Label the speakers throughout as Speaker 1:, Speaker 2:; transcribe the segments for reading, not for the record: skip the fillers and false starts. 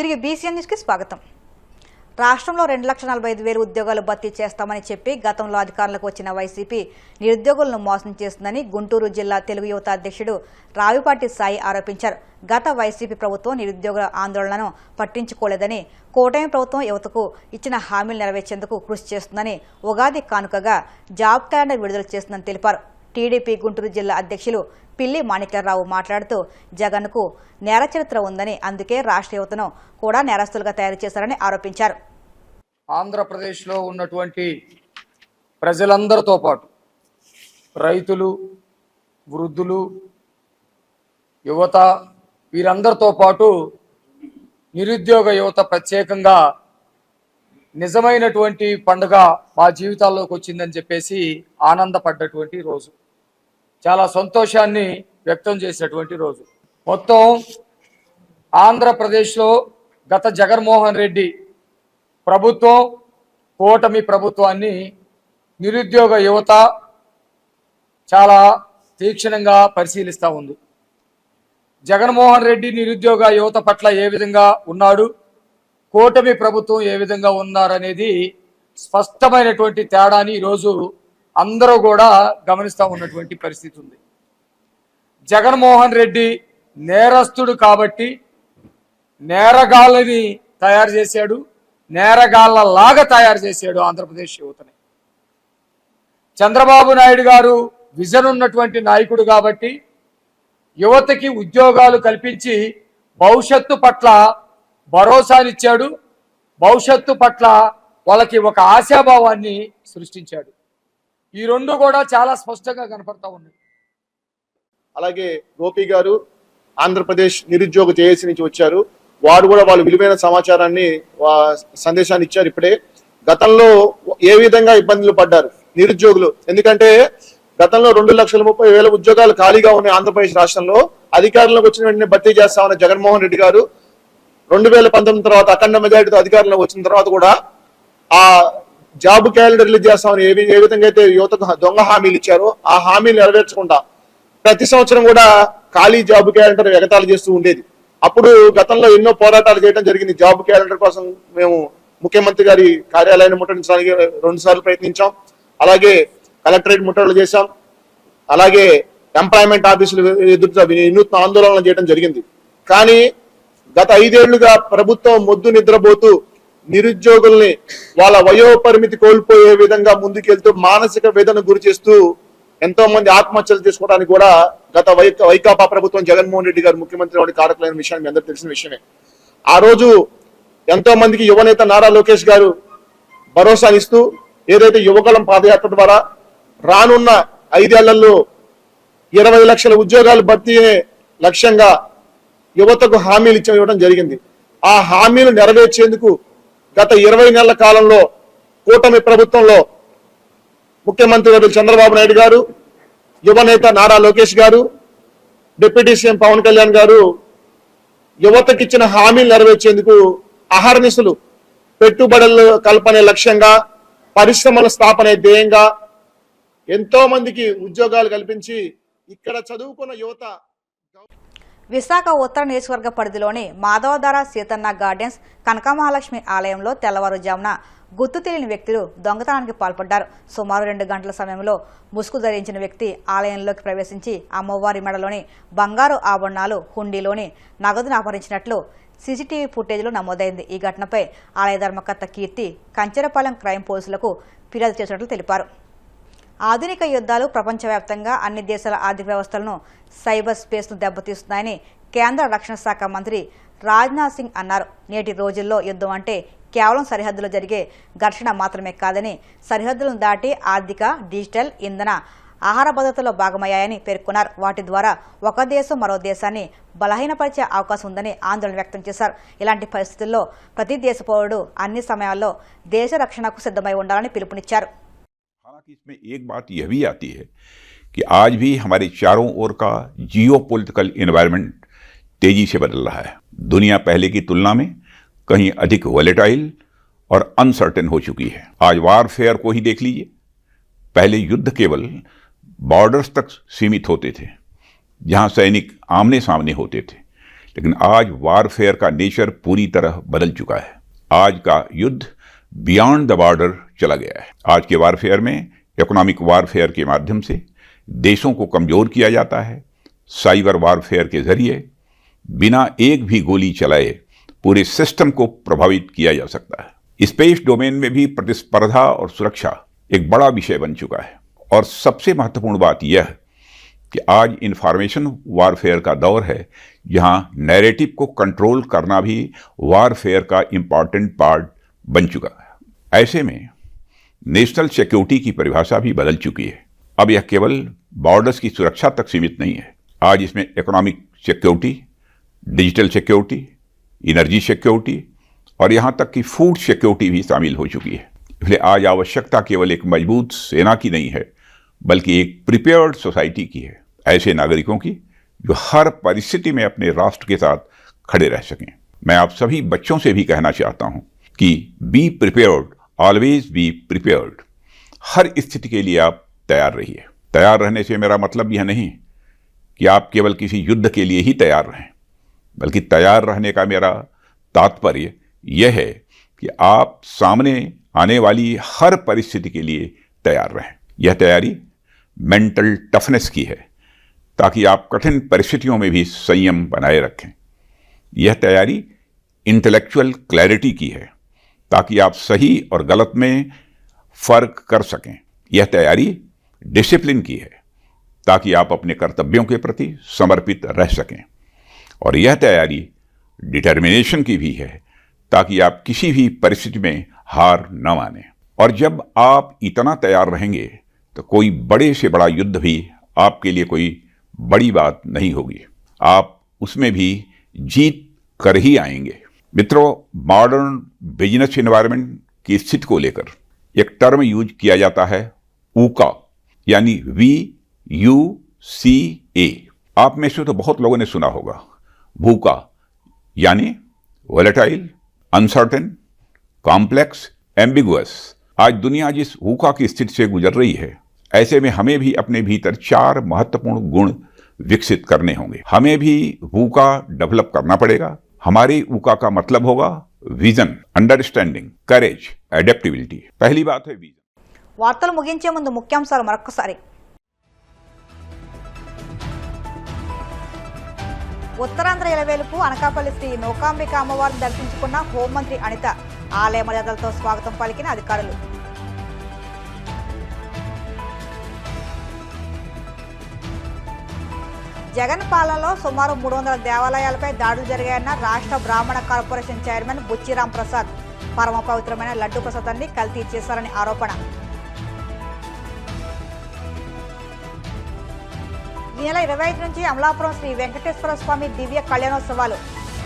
Speaker 1: తిరిగి బీసీఎన్ న్యూస్కి స్వాగతం. రాష్ట్రంలో 2,45,000 ఉద్యోగాలు భర్తీ చేస్తామని చెప్పి గతంలో అధికారంలోకి వచ్చిన వైసీపీ నిరుద్యోగులను మోసం చేస్తుందని గుంటూరు జిల్లా తెలుగు యువత అధ్యక్షుడు రావిపాటి సాయి ఆరోపించారు. గత వైసీపీ ప్రభుత్వం నిరుద్యోగుల ఆందోళనను పట్టించుకోలేదని, కూటమి ప్రభుత్వం యువతకు ఇచ్చిన హామీలు నెరవేర్చేందుకు కృషి చేస్తుందని, ఉగాది కానుకగా జాబ్ క్యాలెండర్ విడుదల చేస్తుందని తెలిపారు. టీడీపీ గుంటూరు జిల్లా అధ్యక్షులు పిల్లి మాణిక్యరావు మాట్లాడుతూ జగన్కు నేర చరిత్ర ఉందని, అందుకే రాష్ట్ర యువతను కూడా నేరస్తులుగా తయారు చేశారని ఆరోపించారు.
Speaker 2: ఆంధ్రప్రదేశ్లో ఉన్నటువంటి ప్రజలందరితో పాటు రైతులు, వృద్ధులు, యువత వీరందరితో పాటు నిరుద్యోగ యువత ప్రత్యేకంగా నిజమైనటువంటి పండుగ మా జీవితాల్లోకి వచ్చిందని చెప్పేసి ఆనందపడ్డటువంటి రోజు, చాలా సంతోషాన్ని వ్యక్తం చేసినటువంటి రోజు. మొత్తం ఆంధ్రప్రదేశ్లో గత జగన్మోహన్ రెడ్డి ప్రభుత్వం, కూటమి ప్రభుత్వాన్ని నిరుద్యోగ యువత చాలా తీక్షణంగా పరిశీలిస్తూ ఉంది. జగన్మోహన్ రెడ్డి నిరుద్యోగ యువత పట్ల ఏ విధంగా ఉన్నాడు, కూటమి ప్రభుత్వం ఏ విధంగా ఉన్నారనేది స్పష్టమైనటువంటి తేడాని ఈరోజు అందరూ కూడా గమనిస్తూ ఉన్నటువంటి పరిస్థితి ఉంది. జగన్మోహన్ రెడ్డి నేరస్తుడు కాబట్టి నేరగాళ్ళని తయారు చేశాడు, నేరగాళ్ళలాగా తయారు చేశాడు ఆంధ్రప్రదేశ్ యువతని. చంద్రబాబు నాయుడు గారు విజన్ ఉన్నటువంటి నాయకుడు కాబట్టి యువతకి ఉద్యోగాలు కల్పించి భవిష్యత్తు పట్ల భరోసానిచ్చాడు, భవిష్యత్తు పట్ల వాళ్ళకి ఒక ఆశాభావాన్ని సృష్టించాడు. ఈ రెండు కూడా చాలా స్పష్టంగా కనపడతా ఉన్నాయి.
Speaker 3: అలాగే గోపి గారు ఆంధ్రప్రదేశ్ నిరుద్యోగ జేఏసీ నుంచి వచ్చారు. వారు కూడా వాళ్ళు విలువైన సమాచారాన్ని సందేశాన్ని ఇచ్చారు. ఇప్పుడే గతంలో ఏ విధంగా ఇబ్బందులు పడ్డారు నిరుద్యోగులు, ఎందుకంటే గతంలో 2,30,000 ఉద్యోగాలు ఖాళీగా ఉన్నాయి ఆంధ్రప్రదేశ్ రాష్ట్రంలో. అధికారంలోకి వచ్చిన వెంటనే భర్తీ చేస్తామన్న జగన్మోహన్ రెడ్డి గారు 2019 తర్వాత అఖండ మెజారిటీతో అధికారంలోకి వచ్చిన తర్వాత కూడా ఆ జాబ్ క్యాలెండర్ రిలీజ్ చేస్తామని ఏ విధంగా అయితే యువతకు దొంగ హామీలు ఇచ్చారో ఆ హామీలు నెరవేర్చకుండా ప్రతి సంవత్సరం కూడా ఖాళీ జాబ్ క్యాలెండర్ ఎగతాళి చేస్తూ ఉండేది. అప్పుడు గతంలో ఎన్నో పోరాటాలు చేయడం జరిగింది. జాబ్ క్యాలెండర్ కోసం మేము ముఖ్యమంత్రి గారి కార్యాలయాన్ని ముట్టడించడానికి 2 సార్లు ప్రయత్నించాం. అలాగే కలెక్టరేట్ ముట్టడులు చేశాం. అలాగే ఎంప్లాయ్మెంట్ ఆఫీసులు ఎదుట వినూత్న ఆందోళనలు చేయడం జరిగింది. కానీ గత 5 ఏళ్లుగా ప్రభుత్వం మొద్దు నిద్రపోతూ నిరుద్యోగుల్ని వాళ్ళ వయోపరిమితి కోల్పోయే విధంగా ముందుకెళ్తూ మానసిక వేదన గురి చేస్తూ ఎంతో మంది ఆత్మహత్యలు చేసుకోవడానికి కూడా గత వైకాపా ప్రభుత్వం జగన్మోహన్ రెడ్డి గారు ముఖ్యమంత్రి కారకులైన విషయాన్ని మీ అందరూ తెలిసిన విషయమే. ఆ రోజు ఎంతో మందికి యువనేత నారా లోకేష్ గారు భరోసానిస్తూ ఏదైతే యువగళం పాదయాత్ర ద్వారా రానున్న 5 ఏళ్లలో 20 లక్షల ఉద్యోగాలు భర్తీ లక్ష్యంగా యువతకు హామీలు ఇవ్వడం జరిగింది. ఆ హామీలు నెరవేర్చేందుకు గత 20 నెలల కాలంలో కూటమి ప్రభుత్వంలో ముఖ్యమంత్రి వర్యులు చంద్రబాబు నాయుడు గారు, యువనేత నారా లోకేష్ గారు, డిప్యూటీ సీఎం పవన్ కళ్యాణ్ గారు యువతకి ఇచ్చిన హామీలు నెరవేర్చేందుకు అహర్నిశలు పెట్టుబడులు కల్పనే లక్ష్యంగా, పరిశ్రమల స్థాపనే ధ్యేయంగా ఎంతో మందికి ఉద్యోగాలు కల్పించి ఇక్కడ చదువుకున్న యువత.
Speaker 1: విశాఖ ఉత్తర నియోజకవర్గ పరిధిలోని మాధవధార సీతన్న గార్డెన్స్ కనకమహాలక్ష్మి ఆలయంలో తెల్లవారుజామున గుర్తు తెలియని వ్యక్తులు దొంగతనానికి పాల్పడ్డారు. సుమారు 2 గంటల సమయంలో ముసుగు ధరించిన వ్యక్తి ఆలయంలోకి ప్రవేశించి అమ్మవారి మెడలోని బంగారు ఆభరణాలు, హుండీలోని నగదును అపహరించినట్లు సీసీటీవీ ఫుటేజ్లో నమోదైంది. ఈ ఘటనపై ఆలయ ధర్మకర్త కీర్తి కంచెరపాలెం క్రైమ్ పోలీసులకు ఫిర్యాదు చేసినట్లు తెలిపారు. ఆధునిక యుద్ధాలు ప్రపంచవ్యాప్తంగా అన్ని దేశాల ఆర్థిక వ్యవస్థలను, సైబర్ స్పేస్ను దెబ్బతీస్తున్నాయని కేంద్ర రక్షణ శాఖ మంత్రి రాజ్నాథ్ సింగ్ అన్నారు. నేటి రోజుల్లో యుద్ధం అంటే కేవలం సరిహద్దులో జరిగే ఘర్షణ మాత్రమే కాదని, సరిహద్దులను దాటి ఆర్థిక, డిజిటల్, ఇంధన, ఆహార భద్రతలో భాగమయ్యాయని పేర్కొన్నారు. వాటి ద్వారా ఒక దేశం మరో దేశాన్ని బలహీనపరిచే అవకాశం ఉందని ఆందోళన వ్యక్తం చేశారు. ఇలాంటి పరిస్థితుల్లో ప్రతి దేశ పౌరుడు అన్ని సమయాల్లో దేశ రక్షణకు సిద్ధమై ఉండాలని పిలుపునిచ్చారు.
Speaker 4: हालांकि इसमें एक बात यह भी आती है कि आज भी हमारे चारों ओर का जियोपॉलिटिकल एनवायरनमेंट तेजी से बदल रहा है. दुनिया पहले की तुलना में कहीं अधिक वोलेटाइल और अनसर्टेन हो चुकी है. आज वारफेयर को ही देख लीजिए. पहले युद्ध केवल बॉर्डर्स तक सीमित होते थे, जहां सैनिक आमने सामने होते थे, लेकिन आज वारफेयर का नेचर पूरी तरह बदल चुका है। आज का युद्ध बियॉन्ड द बॉर्डर चला गया है। आज के वारफेयर में इकोनॉमिक वारफेयर के माध्यम से देशों को कमजोर किया जाता है। साइबर वारफेयर के जरिए बिना एक भी गोली चलाए पूरे सिस्टम को प्रभावित किया जा सकता है। स्पेस डोमेन में भी प्रतिस्पर्धा और सुरक्षा एक बड़ा विषय बन चुका है। और सबसे महत्वपूर्ण बात यह है कि आज इंफॉर्मेशन वारफेयर का दौर है, जहां नैरेटिव को कंट्रोल करना भी वारफेयर का इंपॉर्टेंट पार्ट बन चुका है। ऐसे में नेशनल सिक्योरिटी की परिभाषा भी बदल चुकी है। अब यह केवल बॉर्डर्स की सुरक्षा तक सीमित नहीं है। आज इसमें economic security, digital security, energy security और यहाँ तक कि फूड सिक्योरिटी भी शामिल हो चुकी है। इसलिए आज आवश्यकता केवल एक मजबूत सेना की नहीं है, बल्कि एक प्रिपेयर्ड सोसाइटी की है। ऐसे नागरिकों की जो हर परिस्थिति में अपने राष्ट्र के साथ खड़े रह सकें। मैं आप सभी बच्चों से भी कहना चाहता हूं कि be prepared, always be prepared. हर स्थिति के लिए आप तैयार रहिए। तैयार रहने से मेरा मतलब यह नहीं कि आप केवल किसी युद्ध के लिए ही तैयार रहें, बल्कि तैयार रहने का मेरा तात्पर्य यह है कि आप सामने आने वाली हर परिस्थिति के लिए तैयार रहें। यह तैयारी मेंटल टफनेस की है, ताकि आप कठिन परिस्थितियों में भी संयम बनाए रखें। यह तैयारी इंटेलेक्चुअल क्लैरिटी की है, ताकि आप सही और गलत में फर्क कर सकें। यह तैयारी डिसिप्लिन की है, ताकि आप अपने कर्तव्यों के प्रति समर्पित रह सकें। और यह तैयारी डिटर्मिनेशन की भी है, ताकि आप किसी भी परिस्थिति में हार न मानें। और जब आप इतना तैयार रहेंगे तो कोई बड़े से बड़ा युद्ध भी आपके लिए कोई बड़ी बात नहीं होगी। आप उसमें भी जीत कर ही आएंगे। मित्रों, मॉडर्न बिजनेस एनवायरनमेंट की स्थिति को लेकर एक टर्म यूज किया जाता है, ऊका, यानी VUCA। आप में से तो बहुत लोगों ने सुना होगा। VUCA यानी वोलेटाइल, अनसर्टेन, कॉम्प्लेक्स, एम्बिगुअस। आज दुनिया जिस VUCA की स्थिति से गुजर रही है, ऐसे में हमें भी अपने भीतर 4 महत्वपूर्ण गुण विकसित करने होंगे। हमें भी VUCA डेवलप करना पड़ेगा। हमारे VUCA का मतलब होगा विजन, अंडरस्टैंडिंग, करेज, एडेप्टिबिलिटी। पहली बात है विजन।
Speaker 1: వార్తలు ముగించే ముందు ముఖ్యాంశాలు మరొకసారి. ఉత్తరాంధ్ర ఇలవేలుపు అనకాపల్లి శ్రీ నూకాంబిక అమ్మవారిని దర్శించుకున్న హోంమంత్రి అనిత. ఆలయ మర్యాదలతో స్వాగతం పలికిన అధికారులు. జగన్ పాలనలో సుమారు 300 దేవాలయాలపై దాడులు జరిగాయన్న రాష్ట్ర బ్రాహ్మణ కార్పొరేషన్ చైర్మన్ బుచ్చిరాం ప్రసాద్. పరమ పవిత్రమైన లడ్డు ప్రసాదాన్ని కల్తీ చేశారని ఆరోపణ. ఈ నెల 25 నుంచి అమలాపురం శ్రీ వెంకటేశ్వర స్వామి దివ్య కళ్యాణోత్సవాలు.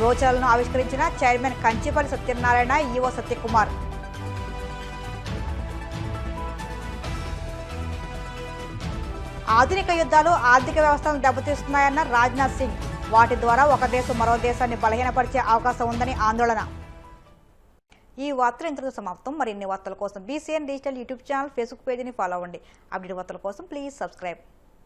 Speaker 1: రోచలను ఆవిష్కరించిన చైర్మన్ కంచిపల్లి సత్యనారాయణ, ఈవో సత్యకుమార్. ఆధునిక యుద్ధాలు ఆర్థిక వ్యవస్థను దెబ్బతీస్తున్నాయన్న రాజ్నాథ్ సింగ్. వాటి ద్వారా ఒక దేశం మరో దేశాన్ని బలహీనపరిచే అవకాశం ఉందని ఆందోళన. ఈ వార్తలు ఇంతకు సమాప్తం. మరిన్ని వార్తల కోసం BCN digital YouTube channel, Facebook పేజీని ఫాలో అవ్వండి. అప్డేట్ వార్తల కోసం ప్లీజ్ సబ్స్క్రైబ్.